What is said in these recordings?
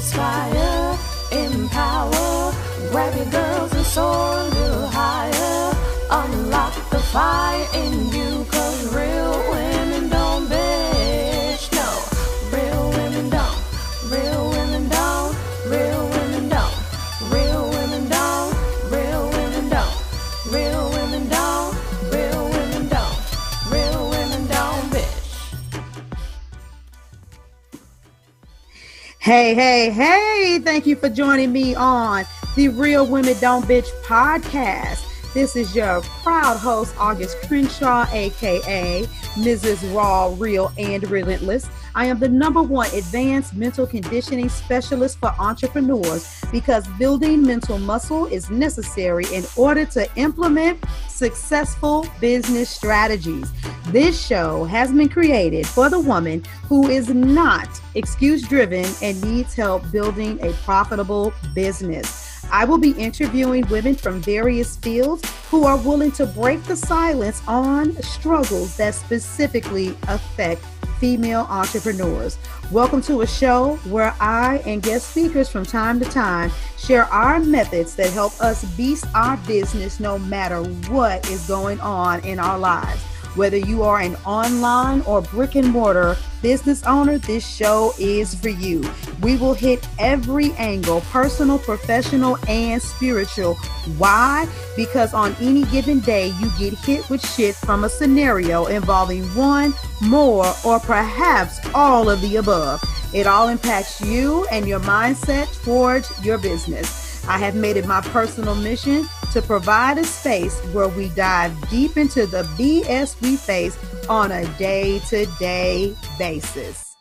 inspire, empower. Grab your girls and soar a little higher. Unlock the fire in you, 'cause real women don't bitch. No, real women don't. Real women don't. Real women don't. Real women don't. Real women don't. Real women don't. Real women don't. Real women don't bitch. Hey, thank you for joining me on the Real Women Don't Bitch podcast. This is your proud host, August Crenshaw, aka Mrs. Raw, Real, and Relentless. I am the #1 advanced mental conditioning specialist for entrepreneurs because building mental muscle is necessary in order to implement successful business strategies. This show has been created for the woman who is not excuse-driven and needs help building a profitable business. I will be interviewing women from various fields who are willing to break the silence on struggles that specifically affect female entrepreneurs. Welcome to a show where I and guest speakers from time to time share our methods that help us beast our business no matter what is going on in our lives. Whether you are an online or brick and mortar business owner, this show is for you. We will hit every angle, personal, professional, and spiritual. Why? Because on any given day, you get hit with shit from a scenario involving one, more, or perhaps all of the above. It all impacts you and your mindset towards your business. I have made it my personal mission to provide a space where we dive deep into the BS we face on a day-to-day basis.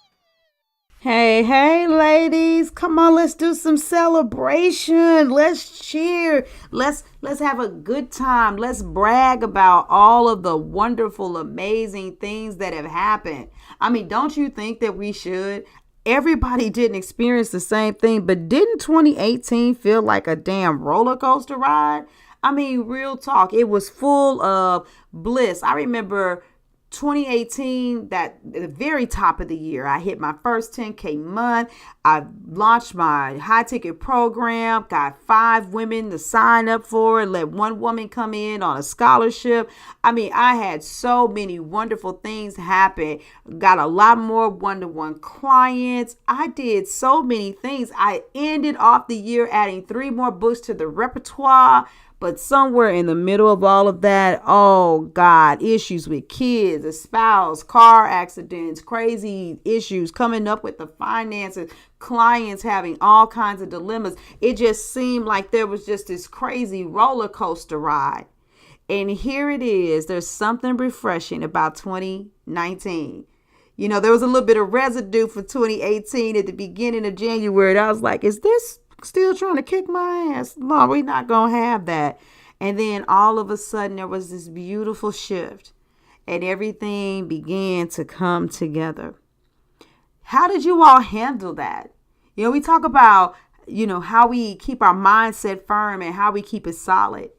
Hey, ladies, come on, let's do some celebration. Let's cheer. Let's have a good time. Let's brag about all of the wonderful, amazing things that have happened. I mean, don't you think that we should? Everybody didn't experience the same thing, but didn't 2018 feel like a damn roller coaster ride? I mean, real talk. It was full of bliss. I remember 2018, that the very top of the year, I hit my first 10K month. I launched my high ticket program, got 5 women to sign up for it, let 1 woman come in on a scholarship. I mean, I had so many wonderful things happen. Got a lot more one-to-one clients. I did so many things. I ended off the year adding 3 more books to the repertoire. But somewhere in the middle of all of that, oh God, issues with kids, a spouse, car accidents, crazy issues coming up with the finances, clients having all kinds of dilemmas. It just seemed like there was just this crazy roller coaster ride. And here it is. There's something refreshing about 2019. You know, there was a little bit of residue for 2018 at the beginning of January. And I was like, is this still trying to kick my ass? No, we're not going to have that. And then all of a sudden there was this beautiful shift and everything began to come together. How did you all handle that? You know, we talk about, how we keep our mindset firm and how we keep it solid.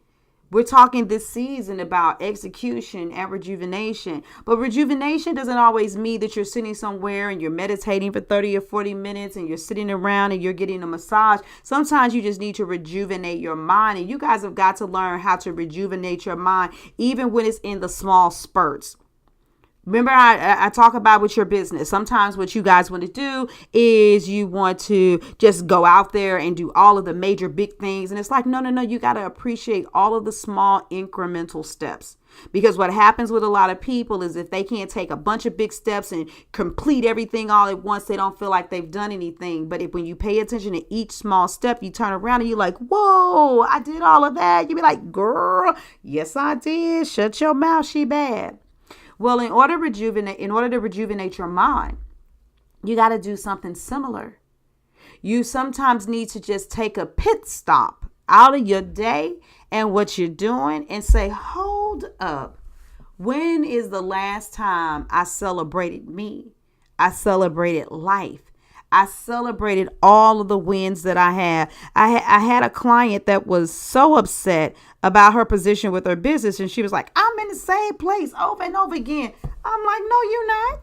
We're talking this season about execution and rejuvenation. But rejuvenation doesn't always mean that you're sitting somewhere and you're meditating for 30 or 40 minutes and you're sitting around and you're getting a massage. Sometimes you just need to rejuvenate your mind. And you guys have got to learn how to rejuvenate your mind, even when it's in the small spurts. Remember, I talk about with your business. Sometimes what you guys want to do is you want to just go out there and do all of the major big things. And it's like, no. You got to appreciate all of the small incremental steps. Because what happens with a lot of people is if they can't take a bunch of big steps and complete everything all at once, they don't feel like they've done anything. But when you pay attention to each small step, you turn around and you're like, whoa, I did all of that. You be like, girl, yes, I did. Shut your mouth. She bad. Well, in order to rejuvenate your mind, you got to do something similar. You sometimes need to just take a pit stop out of your day and what you're doing and say, hold up. When is the last time I celebrated me? I celebrated life. I celebrated all of the wins that I had. I had a client that was so upset about her position with her business. And she was like, I'm in the same place over and over again. I'm like, no, you're not.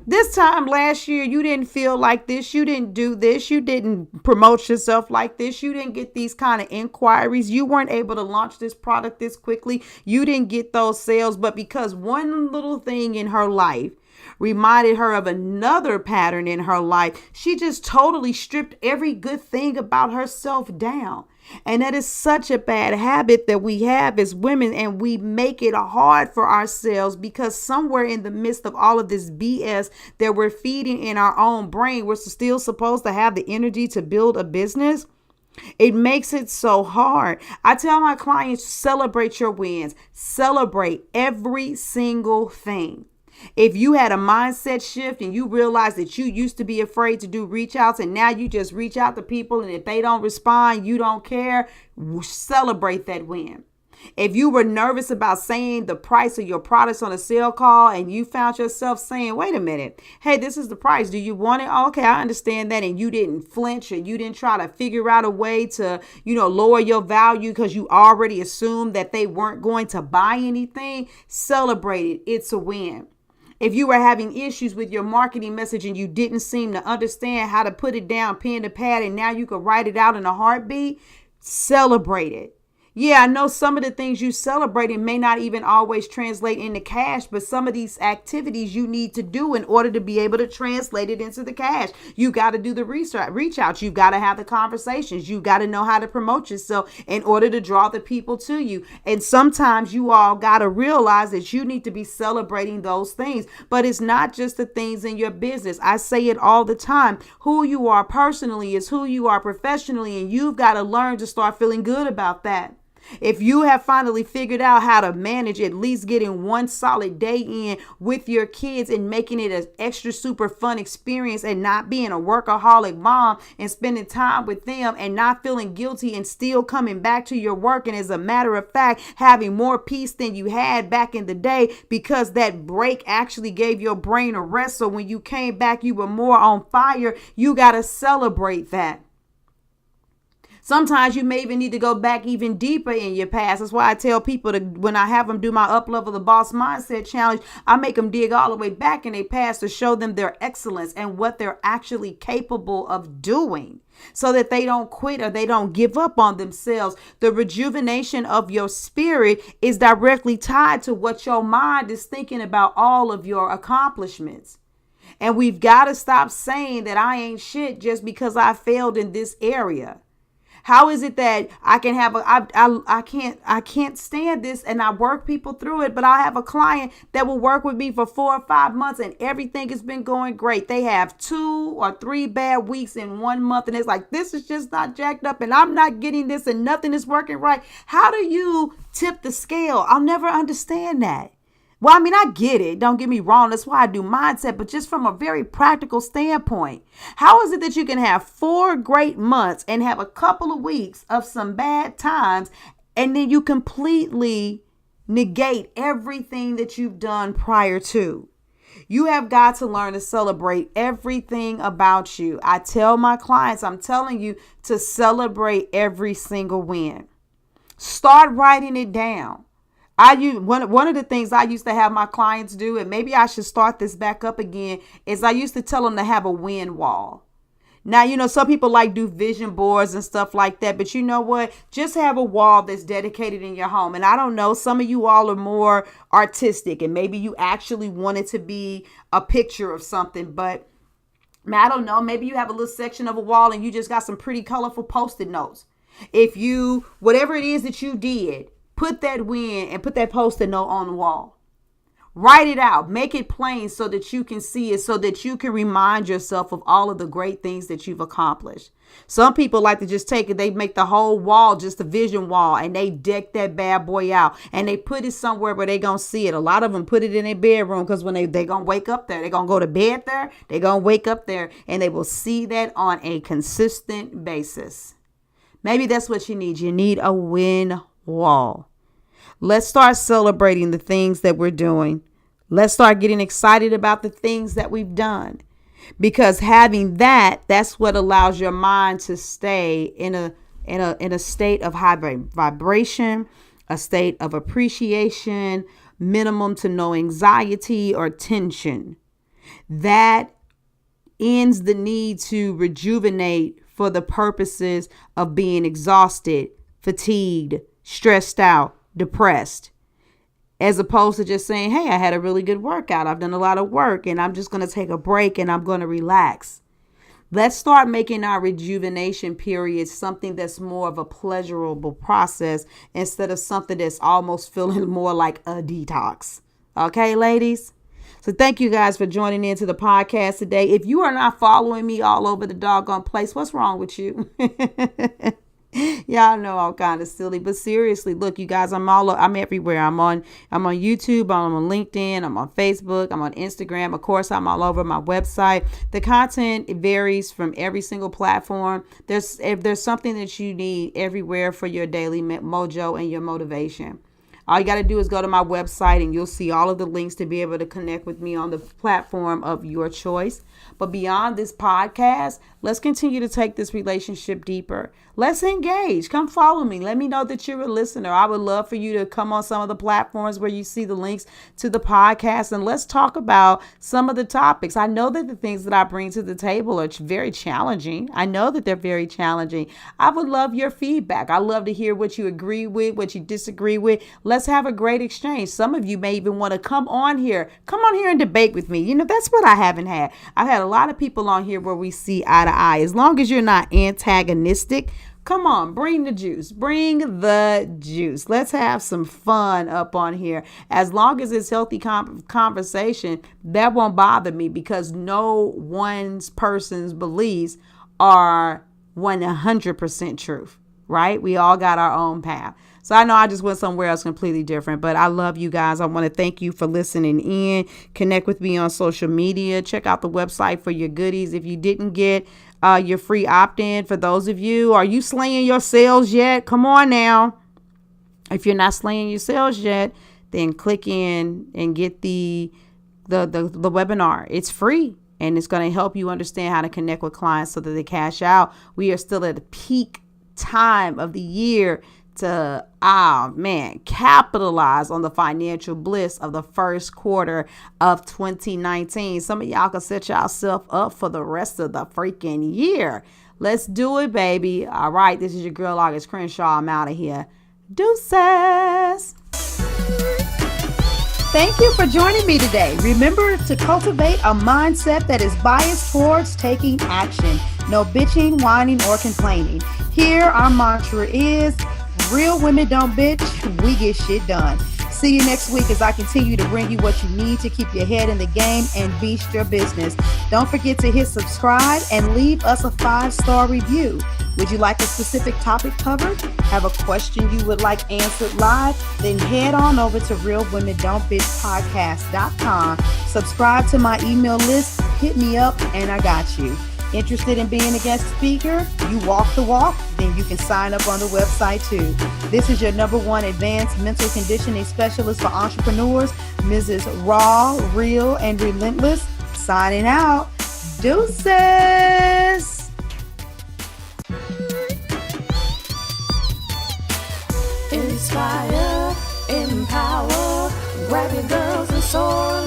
This time last year, you didn't feel like this. You didn't do this. You didn't promote yourself like this. You didn't get these kind of inquiries. You weren't able to launch this product this quickly. You didn't get those sales. But because one little thing in her life reminded her of another pattern in her life, she just totally stripped every good thing about herself down. And that is such a bad habit that we have as women, and we make it hard for ourselves because somewhere in the midst of all of this BS that we're feeding in our own brain, we're still supposed to have the energy to build a business. It makes it so hard. I tell my clients, celebrate your wins, celebrate every single thing. If you had a mindset shift and you realize that you used to be afraid to do reach outs and now you just reach out to people, and if they don't respond, you don't care, celebrate that win. If you were nervous about saying the price of your products on a sale call and you found yourself saying, wait a minute, hey, this is the price. Do you want it? Okay, I understand that. And you didn't flinch, or you didn't try to figure out a way to, lower your value because you already assumed that they weren't going to buy anything. Celebrate it. It's a win. If you were having issues with your marketing message and you didn't seem to understand how to put it down pen to pad, and now you can write it out in a heartbeat, celebrate it. Yeah, I know some of the things you celebrating may not even always translate into cash, but some of these activities you need to do in order to be able to translate it into the cash. You got to do the reach out. You've got to have the conversations. You got to know how to promote yourself in order to draw the people to you. And sometimes you all got to realize that you need to be celebrating those things, but it's not just the things in your business. I say it all the time. Who you are personally is who you are professionally, and you've got to learn to start feeling good about that. If you have finally figured out how to manage at least getting one solid day in with your kids and making it an extra super fun experience, and not being a workaholic mom and spending time with them and not feeling guilty and still coming back to your work, and as a matter of fact, having more peace than you had back in the day because that break actually gave your brain a rest. So when you came back, you were more on fire. You got to celebrate that. Sometimes you may even need to go back even deeper in your past. That's why I tell people when I have them do my Up Level the Boss Mindset Challenge, I make them dig all the way back in their past to show them their excellence and what they're actually capable of doing, so that they don't quit or they don't give up on themselves. The rejuvenation of your spirit is directly tied to what your mind is thinking about all of your accomplishments. And we've got to stop saying that I ain't shit just because I failed in this area. How is it that I can have I can't stand this and I work people through it, but I have a client that will work with me for 4 or 5 months and everything has been going great. They have 2 or 3 bad weeks in 1 month and it's like, this is just not jacked up and I'm not getting this and nothing is working right. How do you tip the scale? I'll never understand that. Well, I mean, I get it. Don't get me wrong. That's why I do mindset. But just from a very practical standpoint, how is it that you can have 4 great months and have a couple of weeks of some bad times, and then you completely negate everything that you've done prior to? You have got to learn to celebrate everything about you. I tell my clients, I'm telling you to celebrate every single win. Start writing it down. One of the things I used to have my clients do, and maybe I should start this back up again, is I used to tell them to have a win wall. Now, some people like do vision boards and stuff like that, but you know what? Just have a wall that's dedicated in your home. And I don't know, some of you all are more artistic and maybe you actually want it to be a picture of something, but I don't know, maybe you have a little section of a wall and you just got some pretty colorful Post-it notes. Whatever it is that you did, put that win and put that Post-it note on the wall. Write it out. Make it plain so that you can see it, so that you can remind yourself of all of the great things that you've accomplished. Some people like to just take it. They make the whole wall just a vision wall and they deck that bad boy out and they put it somewhere where they going to see it. A lot of them put it in their bedroom because when they going to wake up there, they're going to go to bed there. They're going to wake up there and they will see that on a consistent basis. Maybe that's what you need. You need a win wall. Let's start celebrating the things that we're doing. Let's start getting excited about the things that we've done, because having that's what allows your mind to stay in a state of high vibration, a state of appreciation, minimum to no anxiety or tension. That ends the need to rejuvenate for the purposes of being exhausted, fatigued, stressed out, depressed, as opposed to just saying, hey, I had a really good workout. I've done a lot of work and I'm just going to take a break and I'm going to relax. Let's start making our rejuvenation period something that's more of a pleasurable process instead of something that's almost feeling more like a detox. Okay, ladies? So thank you guys for joining into the podcast today. If you are not following me all over the doggone place, what's wrong with you? Y'all know I'm kind of silly, but seriously, look, you guys, I'm everywhere. I'm on YouTube, I'm on LinkedIn, I'm on Facebook, I'm on Instagram. Of course, I'm all over my website. The content varies from every single platform. If there's something that you need everywhere for your daily mojo and your motivation. All you got to do is go to my website and you'll see all of the links to be able to connect with me on the platform of your choice. But beyond this podcast, let's continue to take this relationship deeper. Let's engage. Come follow me. Let me know that you're a listener. I would love for you to come on some of the platforms where you see the links to the podcast and let's talk about some of the topics. I know that the things that I bring to the table are very challenging. I know that they're very challenging. I would love your feedback. I love to hear what you agree with, what you disagree with. Let's have a great exchange. Some of you may even want to come on here and debate with me. You know, that's what I haven't had. I've had a lot of people on here where we see eye to eye. As long as you're not antagonistic, come on, bring the juice. Bring the juice. Let's have some fun up on here. As long as it's healthy conversation, that won't bother me because no one person's beliefs are 100% truth, right? We all got our own path. So I know I just went somewhere else completely different, but I love you guys. I want to thank you for listening in. Connect with me on social media. Check out the website for your goodies. If you didn't get your free opt-in, for those of you, are you slaying your sales yet? Come on now. If you're not slaying your sales yet, then click in and get the webinar. It's free. And it's going to help you understand how to connect with clients so that they cash out. We are still at a peak time of the year to, capitalize on the financial bliss of the first quarter of 2019. Some of y'all can set yourself up for the rest of the freaking year. Let's do it, baby. All right. This is your girl, August Crenshaw. I'm out of here. Deuces. Thank you for joining me today. Remember to cultivate a mindset that is biased towards taking action. No bitching, whining, or complaining. Here, our mantra is, real women don't bitch, we get shit done. See you next week as I continue to bring you what you need to keep your head in the game and beast your business. Don't forget to hit subscribe and leave us a 5-star review. Would you like a specific topic covered? Have a question you would like answered live? Then head on over to realwomendon'tbitchpodcast.com. Subscribe to my email list, hit me up, and I got you. Interested in being a guest speaker? You walk the walk? Then you can sign up on the website too. This is your #1 advanced mental conditioning specialist for entrepreneurs, Mrs. Raw, Real, and Relentless. Signing out. Deuces. Inspire, empower, grab your girls and soar.